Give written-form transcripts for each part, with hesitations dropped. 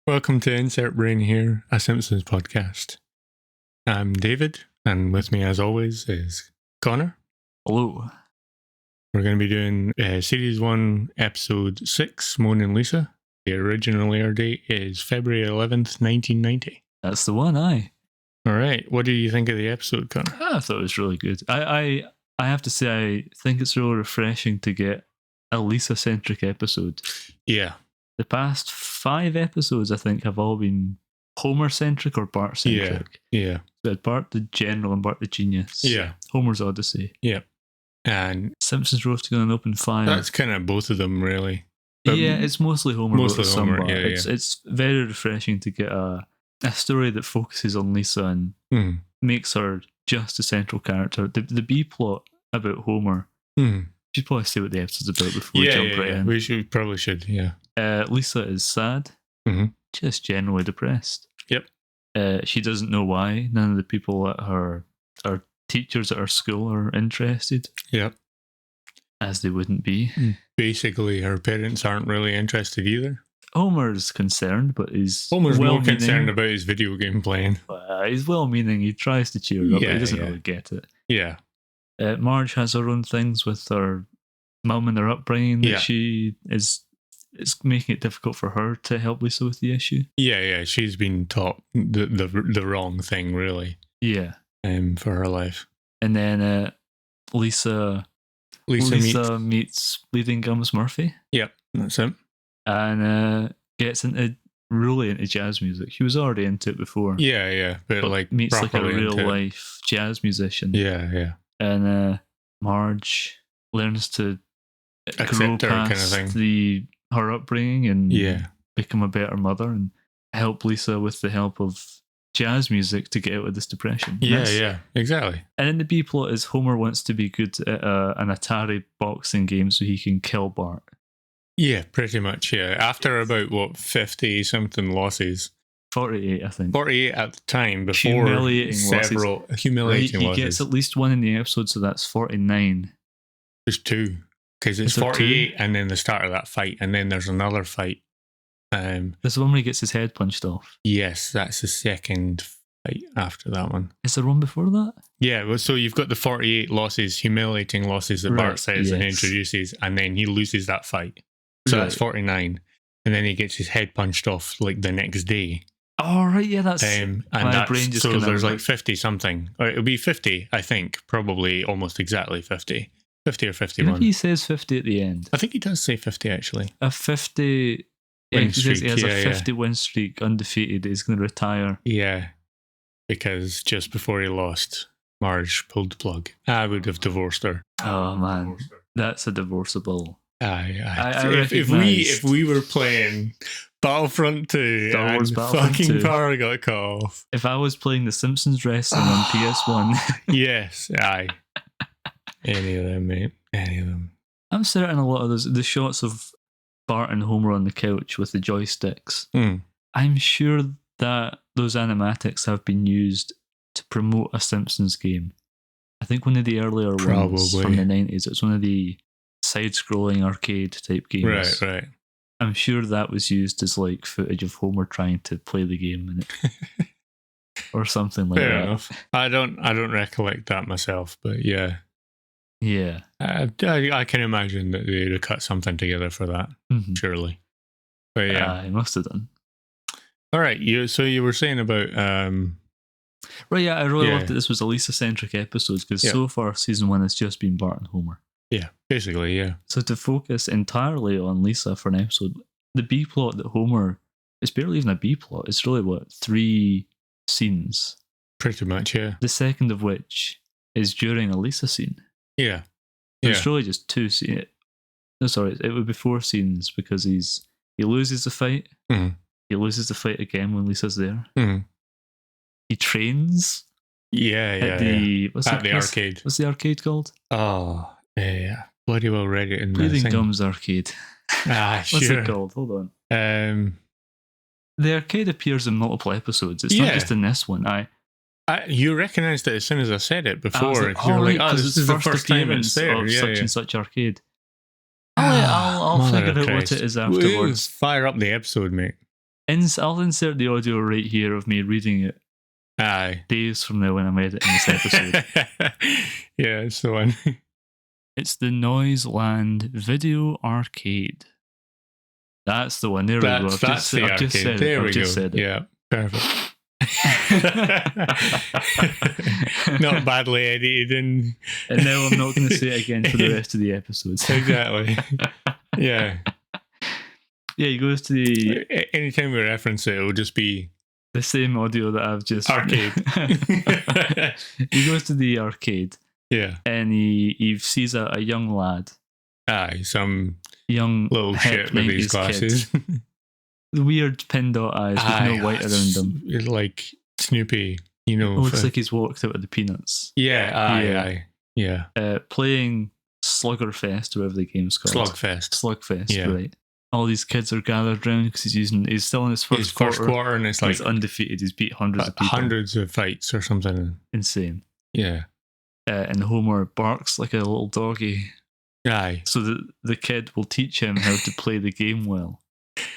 Welcome to Insert Brain here, a Simpsons podcast. I'm David, and with me as always is Connor. Hello. We're going to be doing Series 1, Episode 6, Moaning Lisa. The original air date is February 11th, 1990. That's the one, aye. All right, what do you think of the episode, Connor? I thought it was really good. I have to say, I think it's really refreshing to get a Lisa-centric episode. Yeah. The past 5 episodes, I think, have all been Homer-centric or Bart-centric. Yeah. We had Bart the General and Bart the Genius. Yeah. Homer's Odyssey. Yeah. And Simpsons roasting on an open fire. that's kind of both of them, really. But yeah, it's mostly Homer. Mostly Homer, Bart. yeah. It's very refreshing to get a story that focuses on Lisa and makes her just a central character. The B-plot about Homer. Mm. Should probably say what the episode's about before we jump right in. We probably should, yeah. Lisa is sad, just generally depressed. Yep. She doesn't know why. None of the people at her teachers at her school are interested. Yep. As they wouldn't be. Basically, her parents aren't really interested either. Homer's concerned, but he's Homer's more concerned about his video game playing. He's well-meaning. He tries to cheer her up, but he doesn't really get it. Yeah. Marge has her own things with her mum and her upbringing that she is making it difficult for her to help Lisa with the issue. Yeah. She's been taught the wrong thing, really. Yeah. For her life. And then Lisa meets Bleeding Gums Murphy. Yep, that's him. And gets really into jazz music. She was already into it before. Yeah, but like meets like a real life jazz musician. Yeah. And Marge learns to accept her kind of thing. Her upbringing and become a better mother and help Lisa with the help of jazz music to get out of this depression. Yeah, exactly. And then the B plot is Homer wants to be good at an Atari boxing game so he can kill Bart. Yeah, pretty much, yeah. After about, 50-something losses. 48, I think. 48 at the time, before humiliating losses. He gets at least one in the episode, so that's 49. There's 2. Because it's 48 and then the start of that fight, and then there's another fight. There's the one where he gets his head punched off. Yes, that's the second fight after that one. Is there one before that? Yeah, well, so you've got the 48 losses, humiliating losses that Bart says and introduces, and then he loses that fight. So that's 49. And then he gets his head punched off like the next day. Oh, right, yeah, that's... and my brain just so there's like 50-something. It'll be 50, I think, probably almost exactly 50. 50 or 51. Maybe he says 50 at the end. I think he does say 50, actually. A 50... win streak, he has a 50 win streak, undefeated. He's going to retire. Yeah, because just before he lost, Marge pulled the plug. I would have divorced her. Oh, man. That's a divorceable... If we were playing Battlefront 2 and fucking power got cut off. If I was playing The Simpsons Wrestling on PS1. Yes, aye. Any of them, mate. Any of them. I'm certain a lot of the shots of Bart and Homer on the couch with the joysticks. I'm sure that those animatics have been used to promote a Simpsons game. I think one of the earlier ones from the 90s, it's one of the side-scrolling arcade type games. Right. I'm sure that was used as like footage of Homer trying to play the game in it. Or something like Fair that. enough. I don't recollect that myself, but yeah. Yeah. I can imagine that they would have cut something together for that, surely. But yeah. I must have done. All right, so you were saying about... Right, yeah, I really loved that this was a Lisa-centric episode because so far season 1 has just been Bart and Homer. Yeah, basically, yeah. So to focus entirely on Lisa for an episode, the B-plot that Homer... It's barely even a B-plot. It's really, 3 scenes? Pretty much, yeah. The second of which is during a Lisa scene. Yeah. It's really just 2 scenes. No, sorry, it would be 4 scenes because he loses the fight. He loses the fight again when Lisa's there. He trains. At the arcade. What's the arcade called? Oh, yeah. Bloody well read it in the Bleeding Gums Arcade. What's it called? Hold on. The arcade appears in multiple episodes. It's not just in this one. You recognised it as soon as I said it before. You're like, this is the first time it's there. Of such and such arcade. I'll figure out what it is afterwards. Fire up the episode, mate. I'll insert the audio right here of me reading it. Aye. Days from now when I'm editing this episode. Yeah, it's the one. It's the Noiseland Video Arcade. That's the one. There we go. I've just said it. There we go. Said it. Yeah, perfect. Not badly edited. And now I'm not going to say it again for the rest of the episodes. Exactly. Yeah. Yeah, he goes to the... Anytime we reference it, it'll just be... the same audio that I've just... Arcade. He goes to the arcade. Yeah. And he sees a young lad. Aye, some young little shit with these glasses. The weird pin dot eyes with no white around them. Like Snoopy, you know. It looks like he's walked out of the Peanuts. Yeah, aye. Playing Sluggerfest, whatever the game's called. Slugfest, yeah. Right. All these kids are gathered around because he's still in his first quarter, and it's like he's undefeated. He's beat hundreds of people. Hundreds of fights or something. Insane. Yeah. And Homer barks like a little doggy. Aye. So the kid will teach him how to play the game well.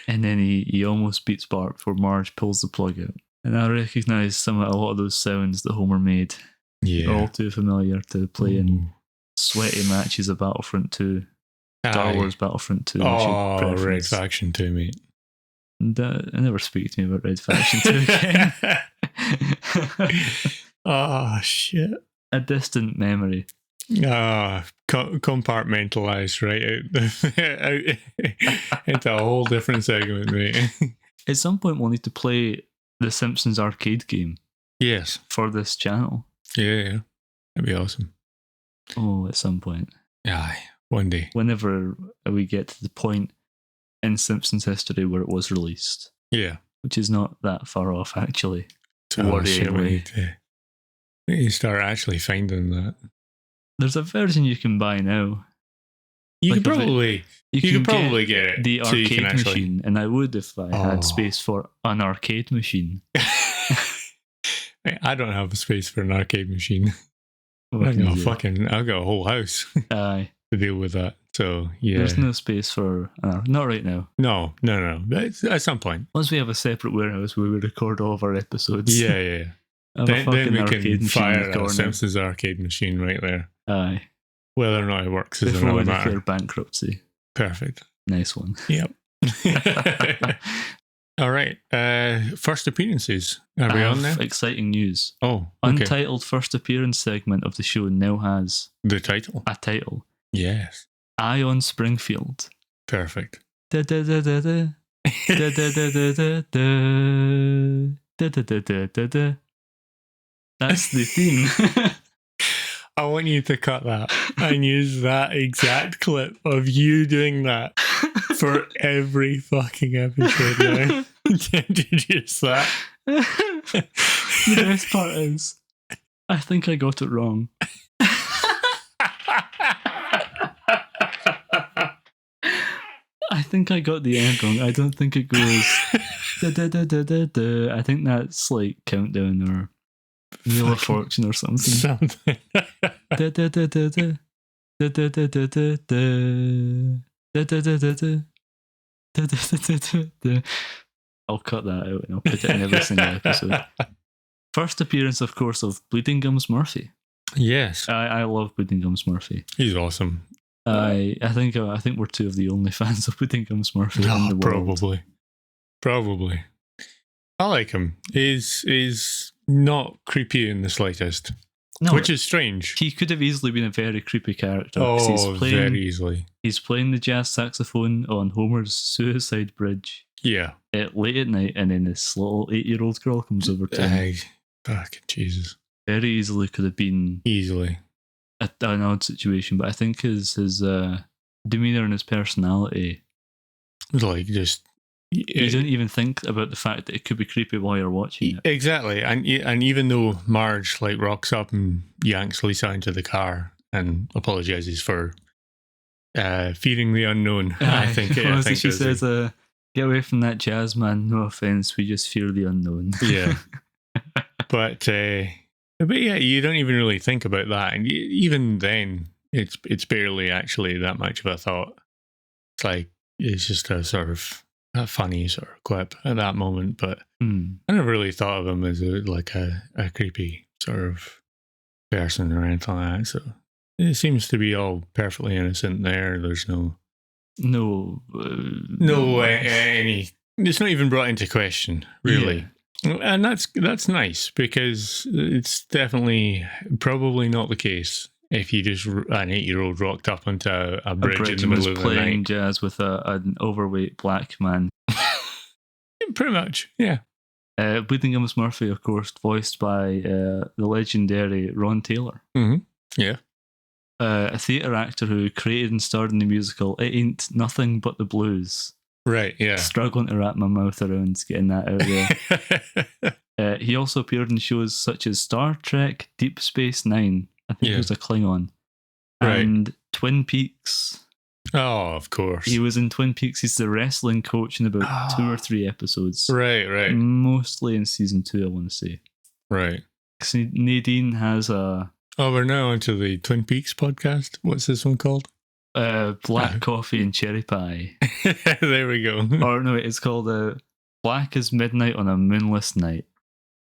And then he almost beats Bart before Marge pulls the plug out. And I recognise a lot of those sounds that Homer made. Yeah. All too familiar to play in sweaty matches of Battlefront 2. Star Wars Battlefront 2. Oh, Red Faction 2, mate. And, never speak to me about Red Faction 2 again. Oh, shit. A distant memory. Compartmentalised right out into a whole different segment, mate. At some point, we'll need to play the Simpsons arcade game. Yes. For this channel. Yeah. That'd be awesome. Oh, at some point. Aye, one day. Whenever we get to the point in Simpsons history where it was released. Yeah. Which is not that far off, actually. We need to start actually finding that. There's a version you can buy now. You could probably get it. The arcade machine, and I would if I had space for an arcade machine. I don't have space for an arcade machine. I've got a whole house to deal with that. So yeah, there's no space for not right now. No. At some point, once we have a separate warehouse where we record all of our episodes. Yeah. Then we can fire a Simpsons arcade machine right there. Aye. Whether or not it works is before another we matter. declare bankruptcy. Perfect. Nice one. Yep. All right. First appearances. Are we on there? Exciting news. Oh, okay. Untitled first appearance segment of the show now has the title. A title. Yes. Eye on Springfield. Perfect. That's the theme. I want you to cut that and use that exact clip of you doing that for every fucking episode now. Introduce that. The best part is, I think I got it wrong. I think I got the end wrong. I don't think it goes. I think that's like Countdown or Wheel of Fortune or something. I'll cut that out and I'll put it in every single episode. First appearance, of course, of Bleeding Gums Murphy. Yes, I love Bleeding Gums Murphy. He's awesome. I think we're two of the only fans of Bleeding Gums Murphy in the world. Probably. I like him. He's not creepy in the slightest. No, which is strange. He could have easily been a very creepy character. Very easily. He's playing the jazz saxophone on Homer's Suicide Bridge. Yeah. Late at night, and then this little 8-year-old girl comes over to him. Fucking Jesus. Very easily could have been an odd situation, but I think his demeanour and his personality, like, just you don't even think about the fact that it could be creepy while you're watching it. Exactly, and even though Marge like rocks up and yanks Lisa into the car and apologizes for fearing the unknown, I think she says, "Get away from that jazz man. No offense, we just fear the unknown." Yeah, but yeah, you don't even really think about that, and even then, it's barely actually that much of a thought. It's like it's just a sort of funny sort of quip at that moment, but I never really thought of him as a creepy sort of person or anything like that. So it seems to be all perfectly innocent there. There's any. It's not even brought into question, really. Yeah. And that's nice, because it's definitely probably not the case if you just an 8-year-old rocked up onto a bridge in the middle of the night playing jazz with an overweight black man. Pretty much, yeah. Bleeding Gums Murphy, of course, voiced by the legendary Ron Taylor. Mm-hmm. Yeah. A theatre actor who created and starred in the musical It Ain't Nothing But the Blues. Right, yeah. Struggling to wrap my mouth around getting that out there. He also appeared in shows such as Star Trek, Deep Space Nine. I think he was a Klingon. Right. And Twin Peaks. Oh, of course. He was in Twin Peaks. He's the wrestling coach in about 2 or 3 episodes. Right. Mostly in season 2, I want to say. Right. So Nadine has a... Oh, we're now onto the Twin Peaks podcast. What's this one called? Black Coffee and Cherry Pie. There we go. Or no, it's called Black as Midnight on a Moonless Night.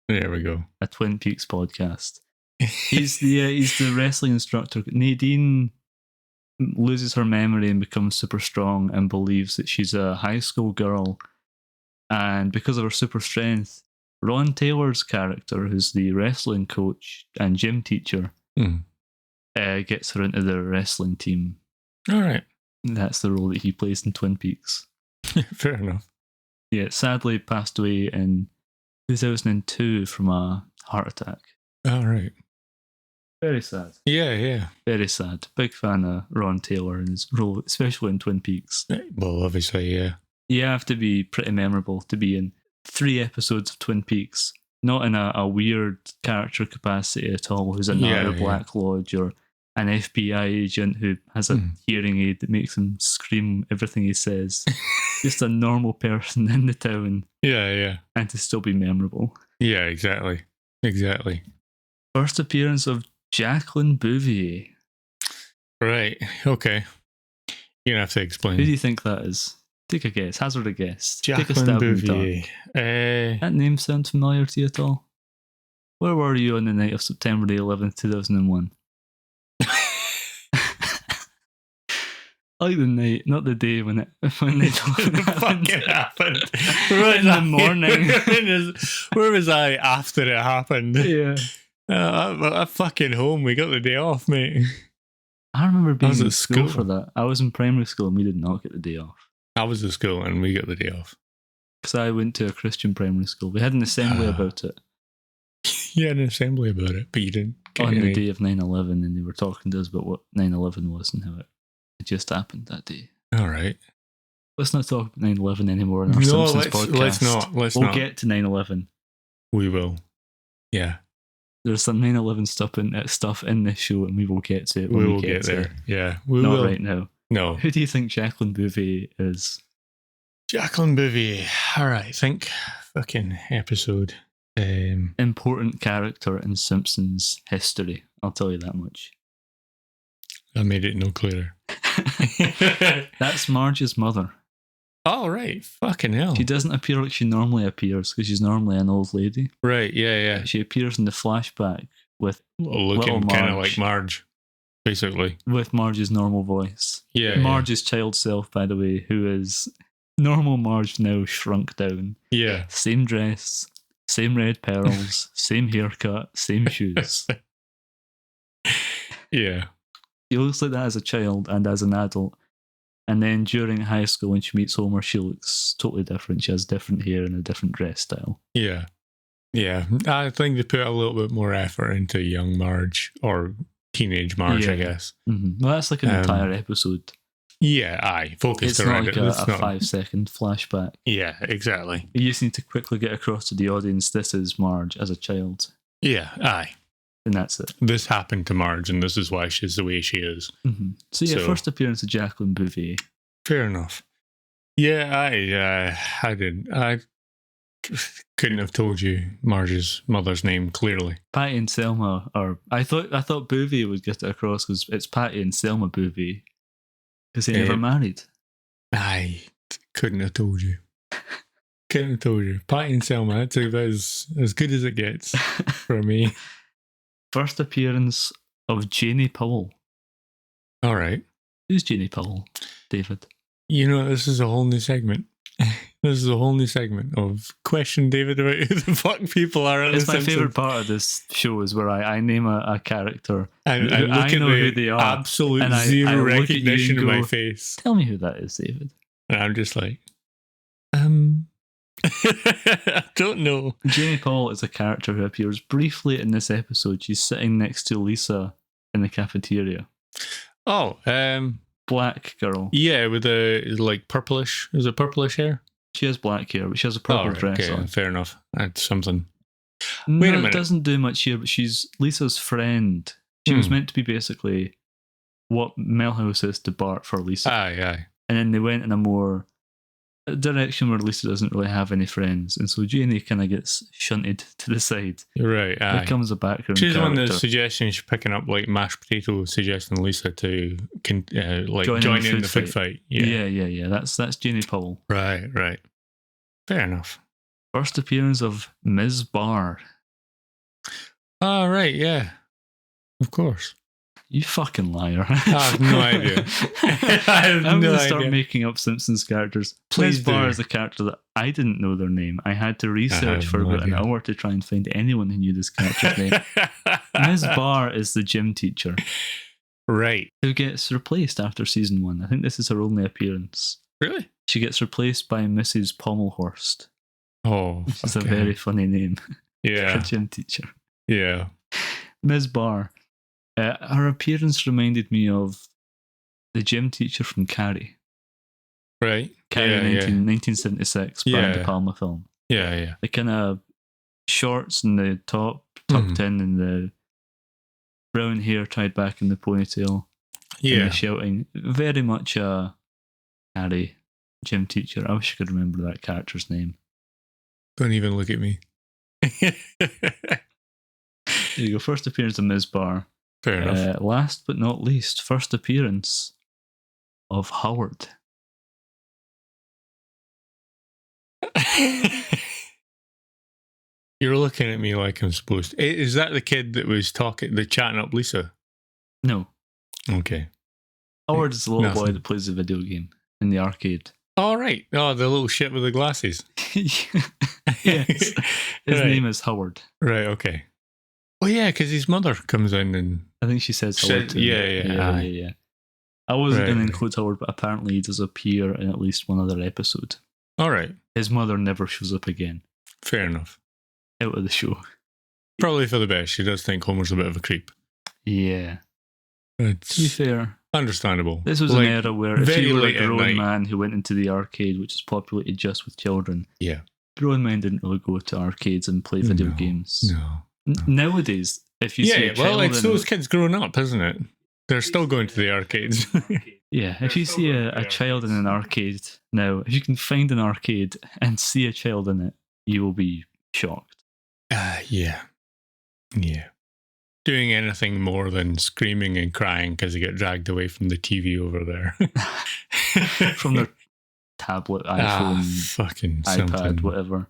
There we go. A Twin Peaks podcast. He's the wrestling instructor. Nadine loses her memory and becomes super strong and believes that she's a high school girl. And because of her super strength, Ron Taylor's character, who's the wrestling coach and gym teacher, gets her into the wrestling team. All right. That's the role that he plays in Twin Peaks. Fair enough. Yeah, sadly passed away in 2002 from a heart attack. All right. Very sad. Yeah. Very sad. Big fan of Ron Taylor and his role, especially in Twin Peaks. Well, obviously, yeah. You have to be pretty memorable to be in 3 episodes of Twin Peaks. Not in a weird character capacity at all, who's another Black Lodge or an FBI agent who has a hearing aid that makes him scream everything he says. Just a normal person in the town. Yeah. And to still be memorable. Yeah, exactly. First appearance of Jacqueline Bouvier. Right, okay. You're going to have to explain. Who do you think that is? Take a guess. Hazard a guess. Jacqueline Take a stab Bouvier. That name sound familiar to you at all? Where were you on the night of September the 11th, 2001? I like the night, not the day when it fucking happened. Right in the morning. Where was I after it happened? Yeah. I'm fucking home. We got the day off, mate. I remember being in school for that. I was in primary school and we did not get the day off. I was at school and we got the day off. Because I went to a Christian primary school. We had an assembly about it. You had an assembly about it, but you didn't. On the day of 9/11, and they were talking to us about what 9/11 was and how it just happened that day. All right. Let's not talk about 9/11 anymore in our Simpsons podcast. Let's not. We'll get to 9/11. We will. Yeah. There's some 9/11 stuff in this show, and we will get to it when we will get there. Yeah. We not will. Right now. No. Who do you think Jacqueline Bouvier is? Jacqueline Bouvier. All right. Think fucking episode. Important character in Simpsons history. I'll tell you that much. I made it no clearer. That's Marge's mother. Oh, right. Fucking hell. She doesn't appear like she normally appears because she's normally an old lady. Right, yeah. She appears in the flashback with looking kind of like Marge, basically. With Marge's normal voice. Yeah. Marge's child self, by the way, who is normal Marge now shrunk down. Yeah. Same dress, same red pearls, same haircut, same shoes. Yeah. She looks like that as a child and as an adult. And then during high school, when she meets Homer, she looks totally different. She has different hair and a different dress style. Yeah. I think they put a little bit more effort into young Marge, or teenage Marge, I guess. Mm-hmm. Well, that's like an entire episode. Yeah, aye. Focused around it. It's not like a 5-second flashback. Yeah, exactly. You just need to quickly get across to the audience, this is Marge as a child. Yeah, aye. And that's it. This happened to Marge, and this is why she's the way she is. Mm-hmm. So first appearance of Jacqueline Bouvier. Fair enough. Yeah, I did. I couldn't have told you Marge's mother's name clearly. Patty and Selma are... I thought Bouvier would get it across because it's Patty and Selma Bouvier. Because they never married. I couldn't have told you. couldn't have told you. Patty and Selma, that's about as good as it gets for me. First appearance of Janie Powell. All right. Who's Janie Powell, David? You know, this is a whole new segment. This is a whole new segment of question David about who the fuck people are. It's my favourite part of this show is where I name a character and look I at know the who they are, absolute and zero I look at you recognition and in go, my face. Tell me who that is, David. And I'm just like, I don't know. Janie Powell is a character who appears briefly in this episode. She's sitting next to Lisa in the cafeteria. Oh, black girl. Yeah, with the like purplish. Is it purplish hair? She has black hair, but she has a purple dress on. Fair enough. That's something. No, Wait a minute. It doesn't do much here, but she's Lisa's friend. She was meant to be basically what Milhouse is to Bart for Lisa. Aye. And then they went in a more direction where Lisa doesn't really have any friends, and so Janie kind of gets shunted to the side. Right, aye. Becomes a background She's character. one of the suggestions picking up like mashed potato, suggesting Lisa to join in the food fight. Yeah. That's Janie Powell. Right. Fair enough. First appearance of Ms. Barr. Oh, right, yeah. Of course. You fucking liar. I have no idea. I'm going to start making up Simpsons characters. Please Ms. Barr do. is a character that I didn't know their name. I had to research for about an hour to try and find anyone who knew this character's name. Ms. Barr is the gym teacher. Right. Who gets replaced after season 1. I think this is her only appearance. Really? She gets replaced by Mrs. Pommelhorst. Oh, which is a very funny name for a gym teacher. Yeah. Ms. Barr. Her appearance reminded me of the gym teacher from Carrie. Right. Carrie, 1976 Brian De Palma film. Yeah. The kind of shorts and the top tucked in and the brown hair tied back in the ponytail. Yeah. And the shouting. Very much a Carrie gym teacher. I wish I could remember that character's name. Don't even look at me. There you go. First appearance of Ms. Barr. Fair enough. Last but not least, first appearance of Howard. You're looking at me like I'm supposed to. Is that the kid that was chatting up Lisa? No. Okay. Howard is the little boy that plays the video game in the arcade. Oh, right. Oh, the little shit with the glasses. Yes. His name is Howard. Right, okay. Oh, yeah, because his mother comes in and... I think she says Howard too. Yeah. I wasn't going to include Howard, but apparently he does appear in at least one other episode. All right. His mother never shows up again. Fair enough. Out of the show. Probably for the best. She does think Homer's a bit of a creep. Yeah. It's to be fair, understandable. This was an era where if you were a grown night. man who went into the arcade, which is populated just with children, grown men didn't really go to arcades and play video games. No. Nowadays, if you see a child it's those kids growing up, isn't it? They're still going to the arcades. Yeah, if you see a child in an arcade now, if you can find an arcade and see a child in it, you will be shocked. Yeah. Doing anything more than screaming and crying because they get dragged away from the TV over there. From their tablet, iPhone, fucking iPad, something. whatever.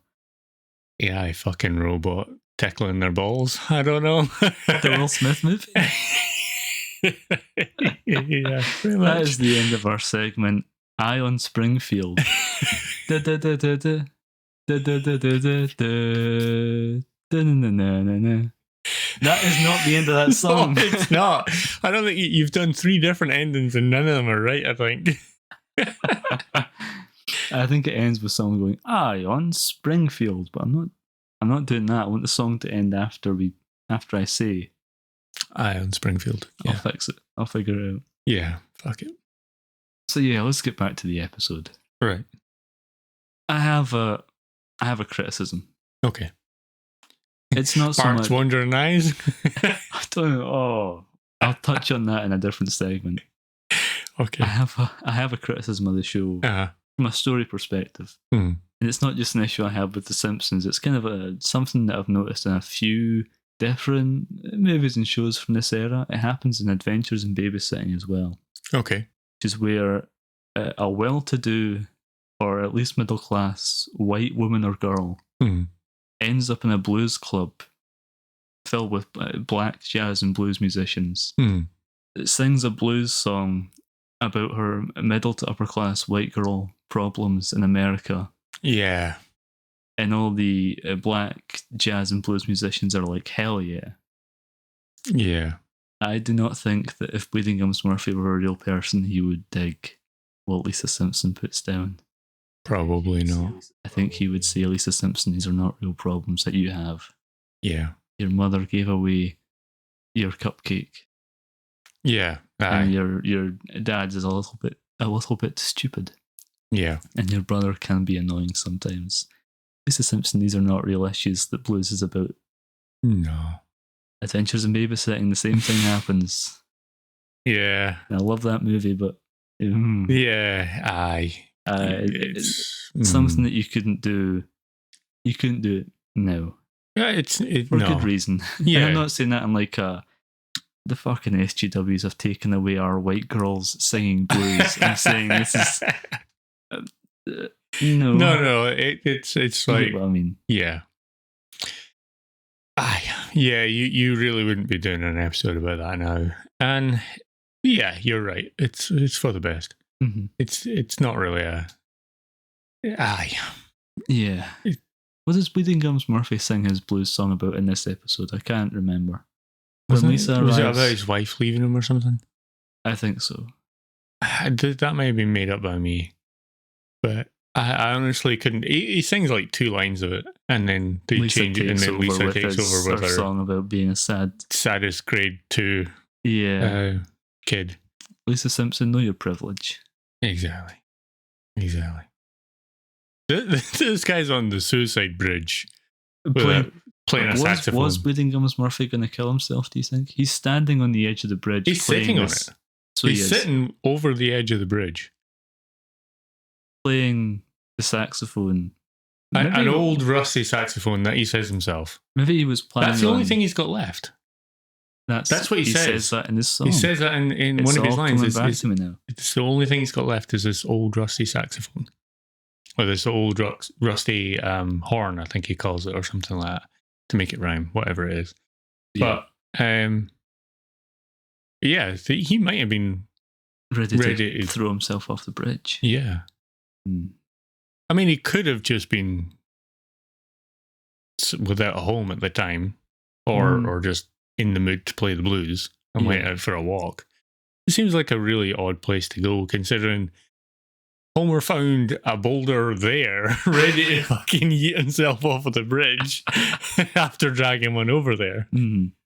AI fucking robot tickling their balls. I don't know. The Will Smith movie? Yeah, pretty much. That is the end of our segment. Eye on Springfield. Da, da, da, da, da. Da, da, da, da, da, da. Da, na, na, na, na. That is not the end of that song. No, it's not. I don't think you've done 3 different endings and none of them are right, I think. I think it ends with someone going, "Eye on Springfield," but I'm not doing that. I want the song to end after I say Eye on Springfield. Yeah. I'll fix it. I'll figure it out. Yeah, fuck it. So yeah, let's get back to the episode. Right. I have a criticism. Okay. It's not so Bart's much wandering eyes. I don't know. Oh, I'll touch on that in a different segment. Okay. I have a criticism of the show from a story perspective, and it's not just an issue I have with The Simpsons. It's kind of something that I've noticed in a few different movies and shows from this era. It happens in Adventures in Babysitting as well. Okay. Which is where a well-to-do or at least middle class, white woman or girl ends up in a blues club filled with black jazz and blues musicians. It sings a blues song about her middle to upper class white girl problems in America. Yeah. And all the black jazz and blues musicians are like, hell yeah. Yeah. I do not think that if Bleeding Gums Murphy were a real person, he would dig what Lisa Simpson puts down. Probably not. I think he would say, Lisa Simpson, these are not real problems that you have. Yeah. Your mother gave away your cupcake. Yeah. And your dad is a little bit stupid. Yeah. And your brother can be annoying sometimes. Lisa Simpson, these are not real issues that blues is about. No. Adventures in Babysitting, the same thing happens. Yeah. And I love that movie, but yeah, aye. It's something that you couldn't do. You couldn't do it now. Yeah, for good reason. Yeah. And I'm not saying that in like the fucking SGWs have taken away our white girls singing blues. I'm saying this is no. It's like, what I mean, yeah. Yeah, you really wouldn't be doing an episode about that now. And yeah, you're right. It's for the best. Mm-hmm. It's not really a. Yeah. What does Bleeding Gums Murphy sing his blues song about in this episode? I can't remember. Was it about his wife leaving him or something? I think so. That may have been made up by me, but I honestly couldn't. He sings like 2 lines of it, and then they change it, and then Lisa takes over with her song about being a saddest grade 2 kid. Lisa Simpson, know your privilege. Exactly. This guy's on the suicide bridge playing a saxophone. Was Bleeding Gums Murphy going to kill himself, do you think? He's standing on the edge of the bridge. He's sitting on it. So he's sitting over the edge of the bridge. Playing the saxophone. An old rusty saxophone that he says himself. Maybe he was planning. That's the only thing he's got left. That's what he says. He says that in his song. He says that in one of his lines. It's the only thing he's got left is this old rusty saxophone. Or this old rusty horn, I think he calls it, or something like that, to make it rhyme, whatever it is. Yeah. But, yeah, he might have been ready to throw himself off the bridge. Yeah. I mean, he could have just been without a home at the time, or just in the mood to play the blues and went out for a walk. It seems like a really odd place to go, considering Homer found a boulder there, ready to fucking yeet himself off of the bridge after dragging one over there.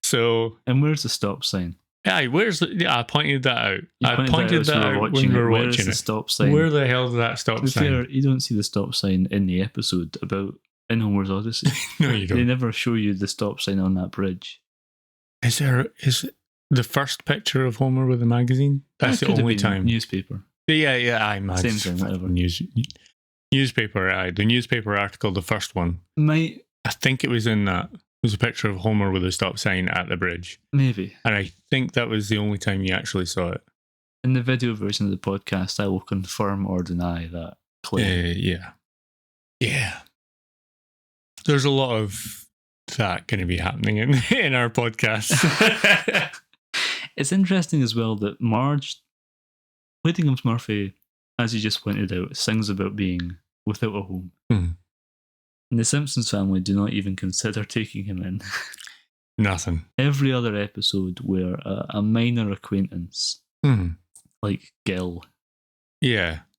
So, and where's the stop sign? Yeah, I pointed that out. I pointed that out when we were watching it. Stop sign? Where the hell is that stop sign? Fair, you don't see the stop sign in the episode in Homer's Odyssey. No, you don't. They never show you the stop sign on that bridge. Is the first picture of Homer with a magazine? That's the only time. Newspaper. Yeah, I imagine. Same thing, whatever. Newspaper, the newspaper article, the first one. I think it was in that. It was a picture of Homer with a stop sign at the bridge. Maybe. And I think that was the only time you actually saw it. In the video version of the podcast, I will confirm or deny that claim. Yeah. There's a lot of that going to be happening in our podcast. It's interesting as well that Bleeding Gums Murphy, as you just pointed out, sings about being without a home. And the Simpsons family do not even consider taking him in. Nothing. Every other episode where a minor acquaintance, like Gil,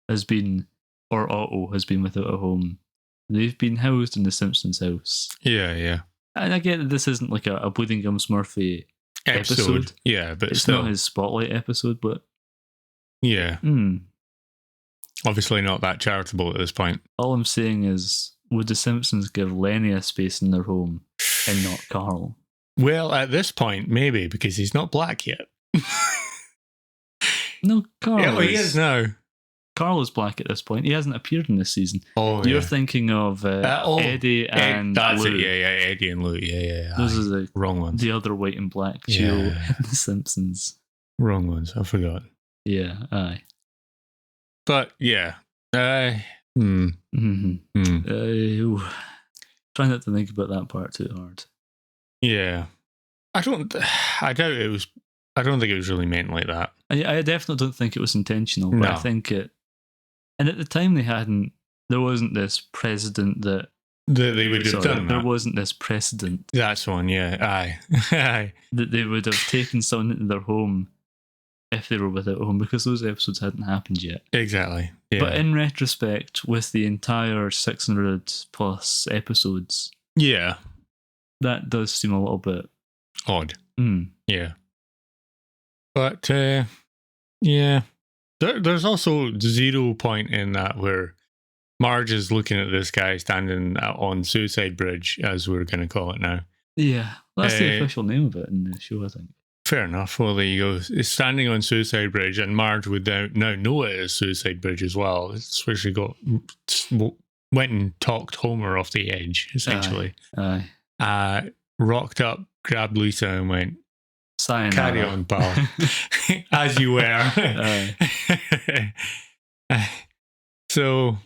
has been, or Otto has been without a home, they've been housed in the Simpsons house. Yeah. And I get that this isn't like a Bleeding Gums Murphy episode. Yeah, but it's still not his spotlight episode, but yeah. Obviously not that charitable at this point. All I'm saying is, would the Simpsons give Lenny a space in their home and not Carl? Well, at this point, maybe, because he's not black yet. No, Carl. Yeah, he is now. Carl is black at this point. He hasn't appeared in this season. Oh, You're thinking of Eddie and that's Lou. It, yeah, Eddie and Lou. Yeah. Those are the wrong ones. The other white and black duo in The Simpsons. Wrong ones. I forgot. Yeah, aye. But yeah, Try not to think about that part too hard. Yeah. I don't think it was really meant like that. I definitely don't think it was intentional, but I think it... And at the time there wasn't this precedent that they would have done that. There wasn't this precedent. That's one, yeah. Aye. That they would have taken someone into their home if they were without a home, because those episodes hadn't happened yet. Exactly. Yeah. But in retrospect, with the entire 600 plus episodes, yeah, that does seem a little bit odd. Yeah. But yeah, there's also 0 point in that where Marge is looking at this guy standing on Suicide Bridge, as we're going to call it now. Yeah, that's the official name of it in the show, I think. Fair enough. Well, there you go. It's standing on Suicide Bridge, and Marge would now know it as Suicide Bridge as well. It's where she went and talked Homer off the edge, essentially. Aye. Rocked up, grabbed Lisa, and went, Sayonara. Carry on, pal. As you were. So,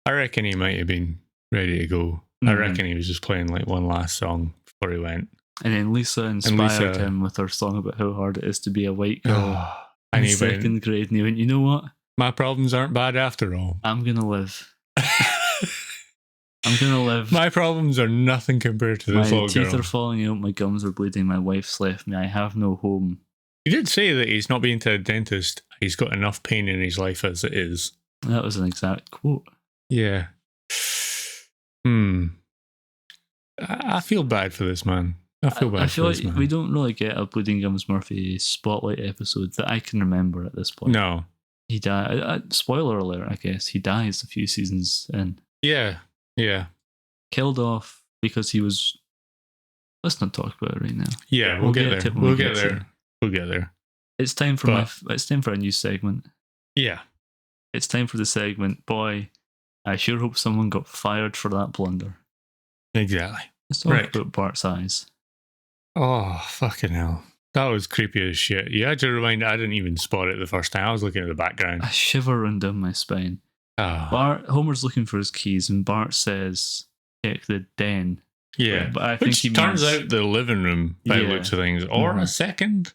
I reckon he might have been ready to go. I reckon he was just playing like one last song before he went. And then Lisa inspired him with her song about how hard it is to be a white girl in second grade. And he went, you know what? My problems aren't bad after all. I'm going to live. I'm going to live. My problems are nothing compared to this little girl. My teeth are falling out. My gums are bleeding. My wife's left me. I have no home. He did say that he's not been to a dentist. He's got enough pain in his life as it is. That was an exact quote. Yeah. I feel bad for this man. I feel like we don't really get a Bleeding Gums Murphy spotlight episode that I can remember at this point. No. He died. Spoiler alert, I guess. He dies a few seasons in. Yeah. Killed off because he was... Let's not talk about it right now. Yeah, we'll get there. We'll get there. It's time for it's time for a new segment. Yeah. It's time for the segment. Boy, I sure hope someone got fired for that blunder. Exactly. Let's talk about Bart's eyes. Oh, fucking hell. That was creepy as shit. You had to remind, I didn't even spot it the first time. I was looking at the background. A shiver ran down my spine. Oh. Homer's looking for his keys, and Bart says, check the den. Yeah. But I think he turns out the living room by the looks of things. Or a second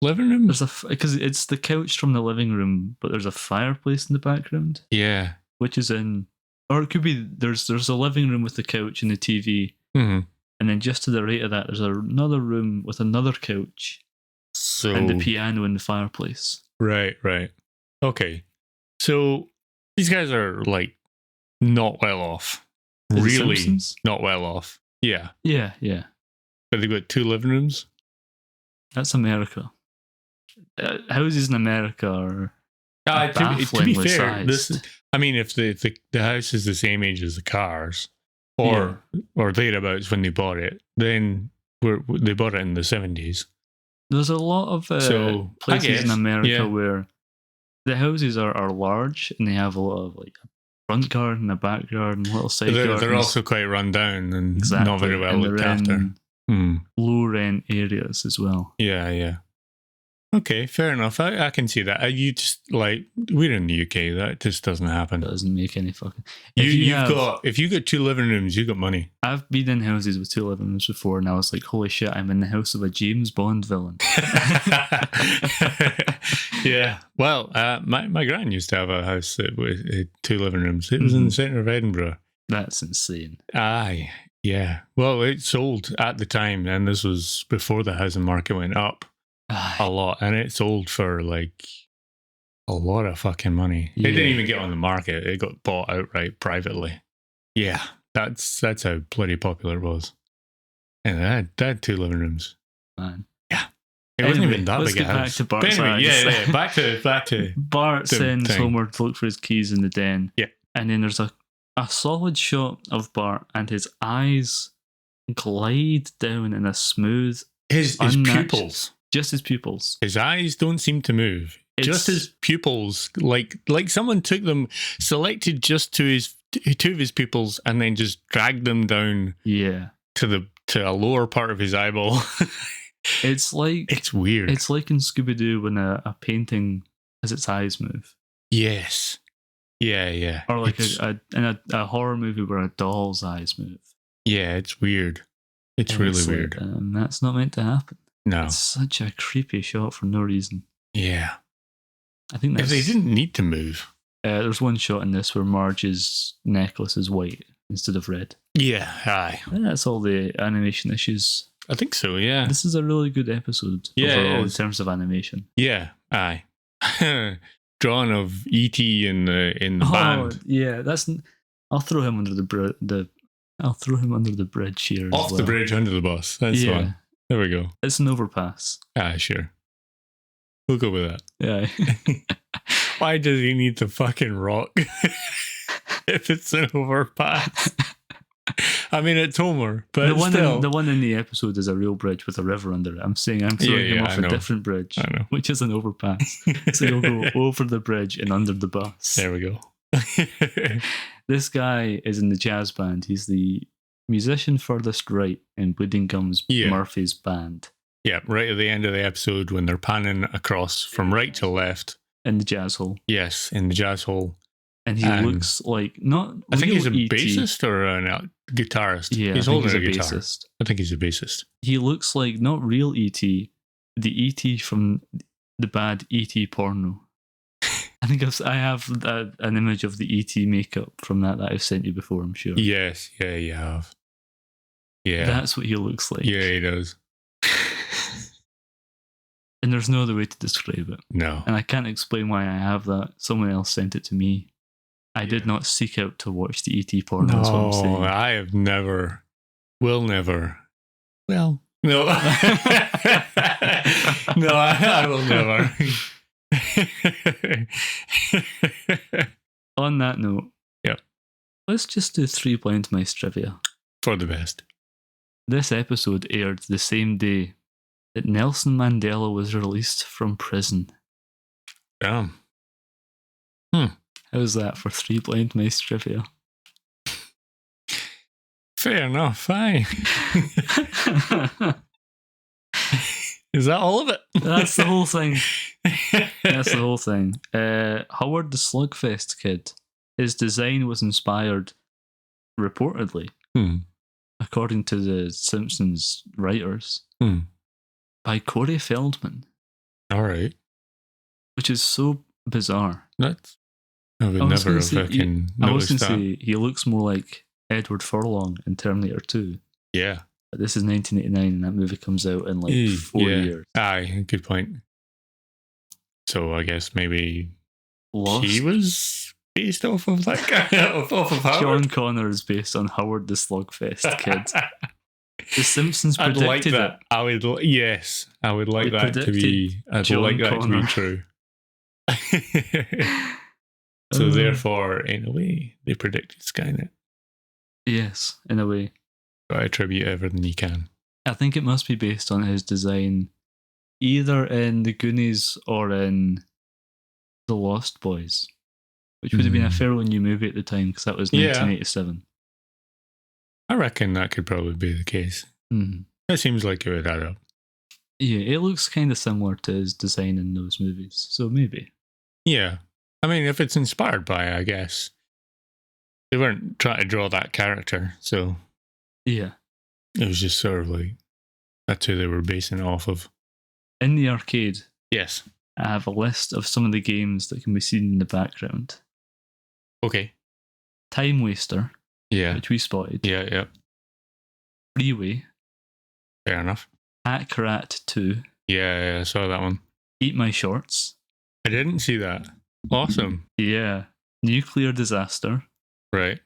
living room? Because it's the couch from the living room, but there's a fireplace in the background. Yeah. Which is in... Or it could be there's a living room with the couch and the TV. Mm-hmm. And then just to the right of that, there's another room with another couch and the piano and the fireplace. Right. Okay. So these guys are like not well off. Really not well off. Yeah. Yeah. But they've got 2 living rooms? That's America. Houses in America are to be fair, if the house is the same age as the cars, or thereabouts when they bought it, then they bought it in the 70s. There's a lot of places in America where the houses are large and they have a lot of like a front garden, a back garden, little side gardens. They're also quite run down and not very well looked after. Low rent areas as well. Yeah. Okay, fair enough. I can see that. You just like, we're in the UK. That just doesn't happen. It doesn't make any fucking... If you got 2 living rooms, you got money. I've been in houses with 2 living rooms before, and I was like, holy shit, I'm in the house of a James Bond villain. Yeah. Well, my gran used to have a house that had 2 living rooms. It was in the centre of Edinburgh. That's insane. Aye. Yeah. Well, it sold at the time, and this was before the housing market went up. A lot, and it sold for like a lot of fucking money. It didn't even get on the market. It got bought outright privately. Yeah, that's how bloody popular it was. And they had 2 living rooms. Man. Yeah. It wasn't even that big a house. Back to Bart's eyes. Back to Bart sends Homer to look for his keys in the den. Yeah. And then there's a solid shot of Bart, and his eyes glide down in a smooth... His pupils. Just his pupils. His eyes don't seem to move. Just his pupils, like someone took them, selected just 2 of his pupils, and then just dragged them down. Yeah. To a lower part of his eyeball. It's weird. It's like in Scooby-Doo when a painting has its eyes move. Yes. Yeah. Or like a horror movie where a doll's eyes move. Yeah, it's weird. It's really weird. That's not meant to happen. No. It's such a creepy shot for no reason. Yeah. I think that's... If they didn't need to move. There's one shot in this where Marge's necklace is white instead of red. Yeah, aye. That's all the animation issues. I think so, yeah. This is a really good episode overall in terms of animation. Yeah, aye. Drawing of E.T. in the band. Yeah, that's... I'll throw him under the I'll throw him under the bridge here. Off the bridge, under the bus. That's fun. There we go. It's an overpass. Sure. We'll go with that. Yeah. Why does he need to fucking rock if it's an overpass? I mean, it's Homer, but the one in the episode is a real bridge with a river under it. I'm throwing him off a different bridge, which is an overpass. So you'll go over the bridge and under the bus. There we go. This guy is in the jazz band. He's the musician furthest right in Bleeding Gums Murphy's band. Yeah, right at the end of the episode when they're panning across from right to left. In the jazz hall. Yes, in the jazz hall. And he looks like not. I think he's a bassist or a guitarist. Yeah, he's holding a guitar. Bassist. I think he's a bassist. He looks like not real E.T., the E.T. from the bad E.T. porno. I think I have an image of the E.T. makeup from that I've sent you before, I'm sure. Yes, yeah, you have. Yeah. That's what he looks like. Yeah, he does. And there's no other way to describe it. No. And I can't explain why I have that. Someone else sent it to me. I did not seek out to watch the E.T. porno, that's what I'm saying. I have never, will never. Well, no. No, I will never. On that note, yep. Let's just do 3 blind mice trivia. For the best. This episode aired the same day that Nelson Mandela was released from prison. Damn. How's that for 3 blind mice trivia? Fair enough, fine. Is that all of it? That's the whole thing. That's the whole thing. Howard the Slugfest Kid. His design was inspired, reportedly, according to the Simpsons writers, by Corey Feldman. All right. Which is so bizarre. I would never have fucking noticed that. I was going to say, he looks more like Edward Furlong in Terminator 2. Yeah. But this is 1989 and that movie comes out in like 4 years. Aye, good point. So I guess maybe Lost. He was based off of that guy, off of Howard. John Connor is based on Howard the Slugfest Kid. The Simpsons predicted I'd like that. it. I would like that to be. I'd John like that Connor. to be true. So therefore, in a way, they predicted Skynet. Yes, in a way. So I attribute everything you can. I think it must be based on his design, either in The Goonies or in The Lost Boys, which would have been a fairly new movie at the time because that was 1987. I reckon that could probably be the case. That seems like it would add up. Yeah, it looks kind of similar to his design in those movies, so maybe. Yeah. I mean, if it's inspired by it, I guess. They weren't trying to draw that character, so... Yeah. It was just sort of like, that's who they were basing it off of. In the arcade, yes, I have a list of some of the games that can be seen in the background. Okay. Time Waster, which we spotted. Yeah. Freeway. Fair enough. Hack Rat 2. Yeah, I saw that one. Eat My Shorts. I didn't see that. Awesome. Yeah. Nuclear Disaster. Right.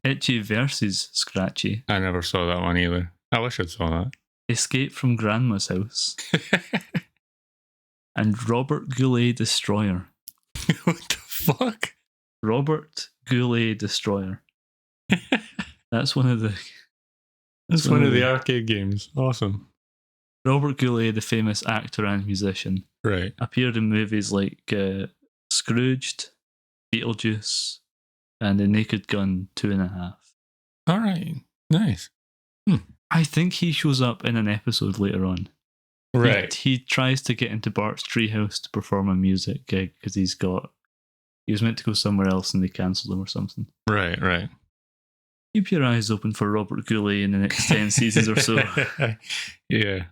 Itchy versus Scratchy. I never saw that one either. I wish I'd saw that. Escape from Grandma's House. And Robert Goulet Destroyer. What the fuck? Robert Goulet Destroyer. That's one of the... That's one of the arcade games. Awesome. Robert Goulet, the famous actor and musician. Right. Appeared in movies like Scrooged, Beetlejuice, and The Naked Gun 2.5. All right. Nice. I think he shows up in an episode later on. Right. He tries to get into Bart's treehouse to perform a music gig because he's got He was meant to go somewhere else and they cancelled him or something. Right. Keep your eyes open for Robert Goulet in the next 10 seasons or so. Yeah.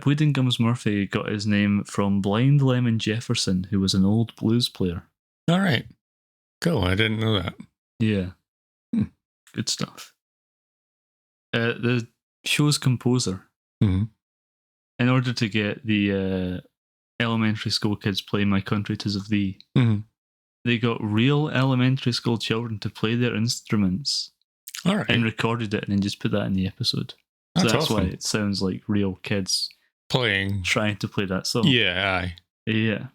Bleeding Gums Murphy got his name from Blind Lemon Jefferson, who was an old blues player. All right. Cool. I didn't know that. Yeah. Good stuff. The show's composer, Mm-hmm. in order to get the elementary school kids playing My Country 'Tis of Thee, they got real elementary school children to play their instruments. All right. And recorded it and then just put that in the episode. So that's awesome. why it sounds like real kids playing, trying to play that song. Yeah, aye. Yeah.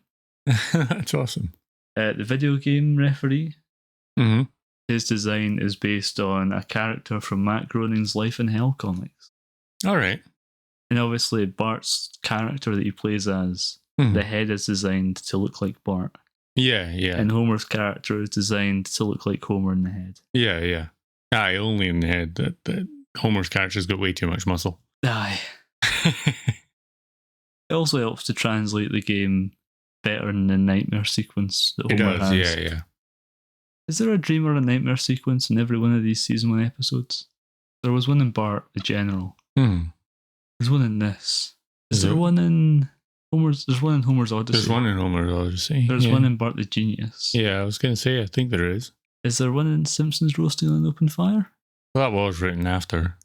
That's awesome. The video game referee, Mm-hmm. his design is based on a character from Matt Groening's Life in Hell comics. All right. And obviously Bart's character that he plays as, the head is designed to look like Bart. Yeah. And Homer's character is designed to look like Homer in the head. Yeah. Aye, only in the head. That Homer's character's got way too much muscle. Aye. It also helps to translate the game better than the nightmare sequence that Homer has. Yeah. Is there a dream or a nightmare sequence in every one of these season 1 episodes? There was one in Bart, the General. There's one in this. Is there one in Homer's? There's one in Homer's Odyssey. There's one in Homer's Odyssey. There's one in Bart the Genius. Yeah, I was going to say, I think there is. Is there one in Simpsons Roasting on an Open Fire? Well, that was written after.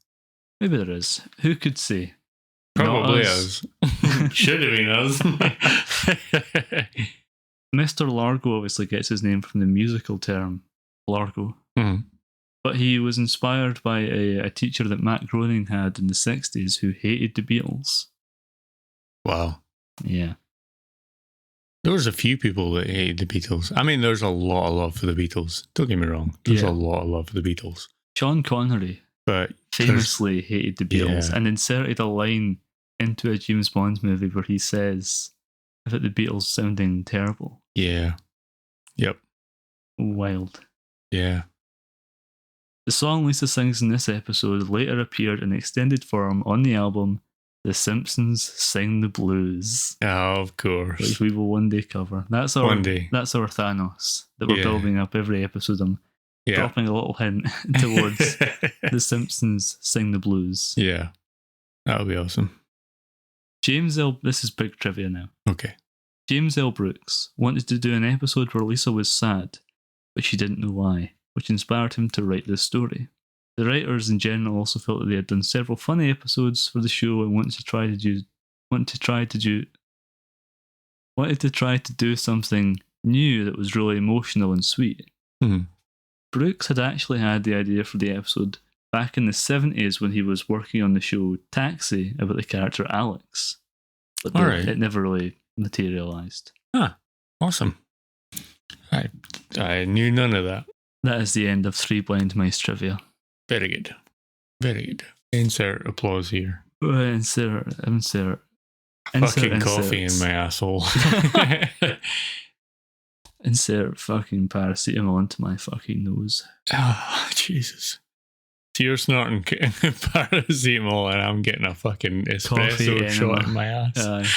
Maybe there is. Who could say? Probably us. Should have been us. Mr. Largo obviously gets his name from the musical term Largo. But he was inspired by a teacher that Matt Groening had in the 60s who hated the Beatles. Wow. Yeah. There was a few people that hated the Beatles. I mean, there's a lot of love for the Beatles. Don't get me wrong. There's a lot of love for the Beatles. Sean Connery famously hated the Beatles and inserted a line into a James Bond movie where he says about the Beatles sounding terrible. Yeah. Yep. Wild. Yeah. The song Lisa sings in this episode later appeared in extended form on the album The Simpsons Sing the Blues. Oh, of course. Which we will one day cover. That's our Thanos that we're building up every episode. I'm dropping a little hint towards The Simpsons Sing the Blues. Yeah. That would be awesome. This is big trivia now. Okay. James L. Brooks wanted to do an episode where Lisa was sad, but she didn't know why, which inspired him to write this story. The writers in general also felt that they had done several funny episodes for the show and wanted to try to do something new that was really emotional and sweet. Brooks had actually had the idea for the episode back in the 70s when he was working on the show Taxi about the character Alex. But it never really materialised. Ah, awesome. I knew none of that. That is the end of 3 Blind Mice trivia. Very good. Very good. Insert applause here. Insert. Fucking coffee in my asshole. Insert fucking paracetamol into my fucking nose. Oh, Jesus. So you're snorting paracetamol and I'm getting a fucking espresso shot in my ass.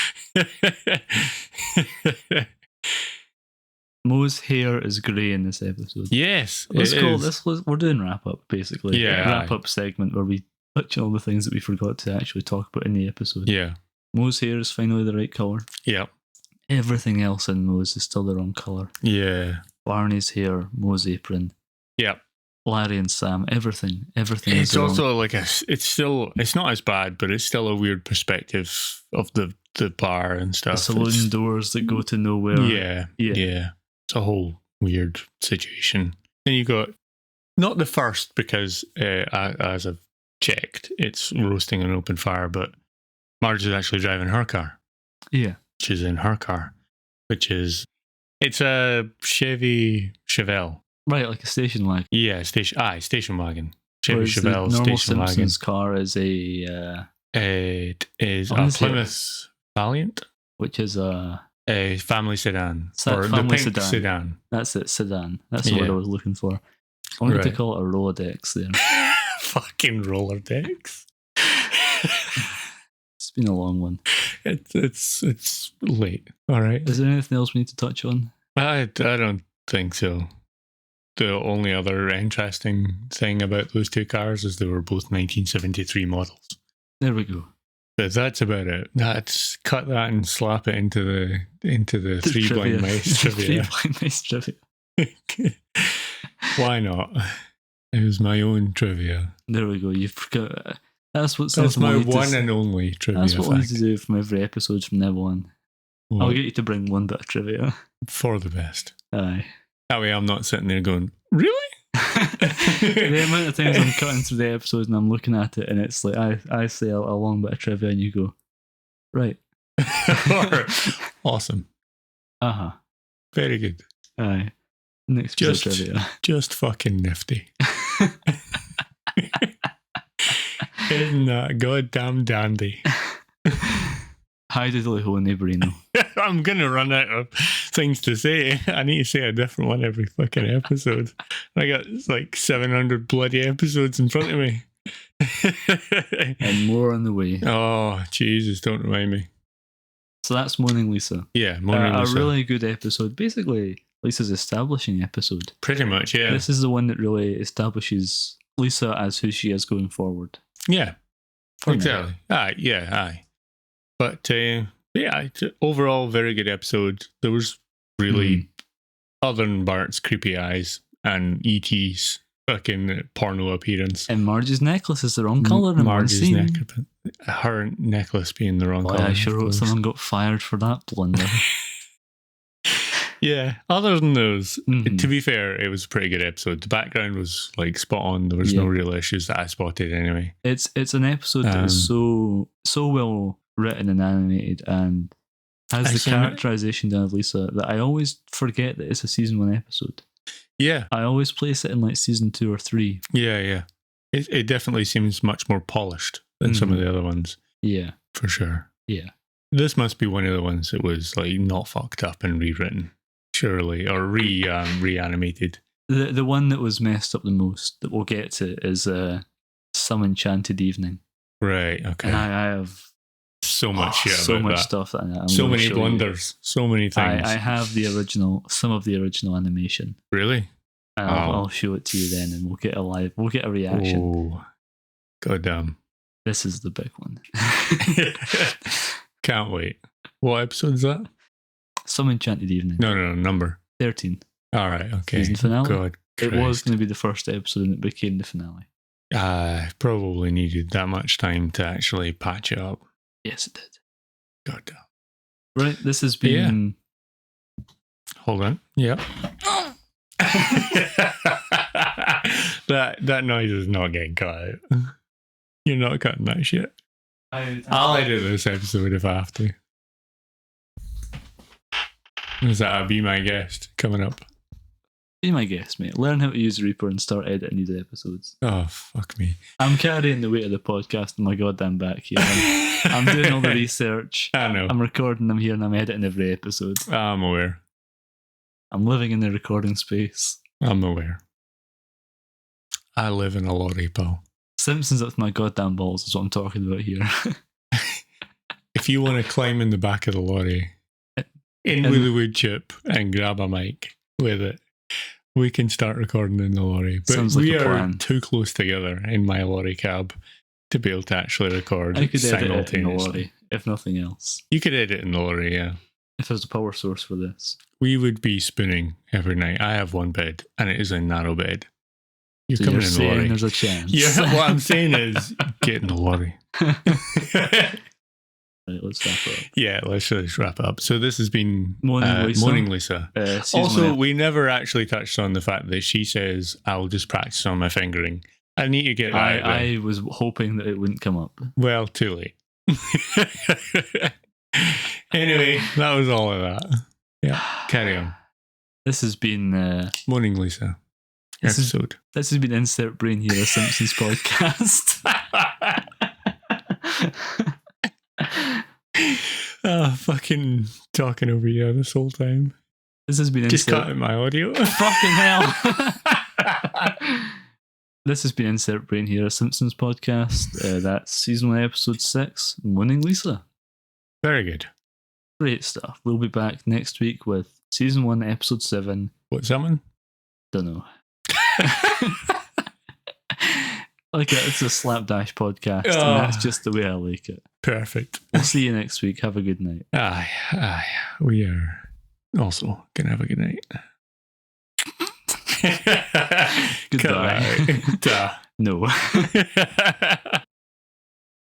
Mo's hair is grey in this episode. Yes, we're doing wrap up basically. Yeah, wrap up segment where we touch on all the things that we forgot to actually talk about in the episode. Yeah. Mo's hair is finally the right colour. Yeah. Everything else in Mo's is still the wrong colour. Yeah. Barney's hair, Mo's apron. Yeah. Larry and Sam, everything. It's also wrong. It's not as bad, but it's still a weird perspective of the bar and stuff. The saloon doors that go to nowhere. Yeah. It's a whole weird situation. Then you got, not the first, because as I've checked, it's roasting an open fire, but Marge is actually driving her car. Yeah. She's in her car, it's a Chevy Chevelle. Right, like a station wagon. Yeah, station wagon. Chevy Whereas Chevelle the normal station Simpsons wagon. car is a... it is a Plymouth Valiant, which is a family sedan. Or the pink sedan. That's it, sedan. That's the word I was looking for. I wanted to call it a Rolodex there. Fucking Rolodex. It's been a long one. It's late. All right. Is there anything else we need to touch on? I don't think so. The only other interesting thing about those two cars is they were both 1973 models. There we go. But that's about it. That's cut that and slap it into the three blind mice trivia. Three blind mice trivia. Why not? It was my own trivia. There we go. You've got. That's my one and only trivia. That's what we need to do from every episode from now on. Well, I'll get you to bring one bit of trivia. For the best. Aye. That way I'm not sitting there going, really? The amount of times I'm cutting through the episodes and I'm looking at it and it's like I say a long bit of trivia and you go, right. Awesome. Uh-huh. Very good. Aye. Next bit of trivia. Just fucking nifty. Isn't that a goddamn dandy? Hi diddly ho neighborino. I'm going to run out of things to say. I need to say a different one every fucking episode. I got like 700 bloody episodes in front of me. And more on the way. Oh, Jesus, don't remind me. So that's Moaning Lisa. Yeah, Moaning Lisa. A really good episode. Basically, Lisa's establishing episode. Pretty much, yeah. This is the one that really establishes Lisa as who she is going forward. Yeah, exactly. Aye. But yeah, overall, very good episode. There was really, other than Bart's creepy eyes and E.T.'s fucking porno appearance. And Marge's necklace is the wrong colour in one scene. Her necklace being the wrong colour. I sure hope someone got fired for that blunder. Yeah, other than those, to be fair, it was a pretty good episode. The background was like spot on. There was no real issues that I spotted anyway. It's an episode that is so well written and animated and has the characterization done of Lisa that I always forget that it's a season 1 episode. Yeah. I always place it in like season 2 or 3. Yeah. It definitely seems much more polished than some of the other ones. Yeah. For sure. Yeah. This must be one of the ones that was like not fucked up and rewritten. Surely, or reanimated. The one that was messed up the most that we'll get to is Some Enchanted Evening. Right, okay. And I have so much shit about so much that. stuff that I'm so many blunders, so many things. I have some of the original animation. Really? I'll show it to you then, and we'll get a reaction. Oh, goddamn! This is the big one. Can't wait. What episode is that? Some Enchanted Evening. No, number 13. All right, okay. Season finale. God, it was going to be the first episode, and it became the finale. I probably needed that much time to actually patch it up. Yes, it did. Goddamn. Right, this has been. Yeah. Hold on. Yep. that noise is not getting cut out. You're not cutting that shit. I'll edit this episode if I have to. Is that Be My Guest coming up? Be my guest, mate. Learn how to use Reaper and start editing these episodes. Oh, fuck me. I'm carrying the weight of the podcast on my goddamn back here. I'm doing all the research. I know. I'm recording them here and I'm editing every episode. I'm aware. I'm living in the recording space. I'm aware. I live in a lorry, pal. Simpsons up to my goddamn balls is what I'm talking about here. If you want to climb in the back of the lorry, in with the wood chip and grab a mic with it, we can start recording in the lorry. But we are too close together in my lorry cab to be able to actually record I could simultaneously. edit it in the lorry, if nothing else. You could edit in the lorry, yeah. If there's a power source for this. We would be spooning every night. I have one bed, and it is a narrow bed. You're coming in the lorry. There's a chance. Yeah, what I'm saying is, get in the lorry. Right, let's wrap it up. Yeah, let's just wrap it up. So this has been Moaning Lisa. Also, we never actually touched on the fact that she says, I'll just practice on my fingering. I need to get that. I was hoping that it wouldn't come up. Well, too late. Anyway, that was all of that. Yeah, carry on. This has been Moaning Lisa episode. This has been Insert Brain here, a Simpsons podcast. Fucking talking over you this whole time. This has been just cutting my audio. Fucking hell. This has been Insert Brain here, a Simpsons podcast. That's season 1, episode 6, Moaning Lisa. Very good. Great stuff. We'll be back next week with Season 1, Episode 7. What's that one? Don't know. Like it's a slapdash podcast, and that's just the way I like it. Perfect. We'll see you next week. Have a good night. Aye. We are also gonna have a good night. Goodbye. Duh. No.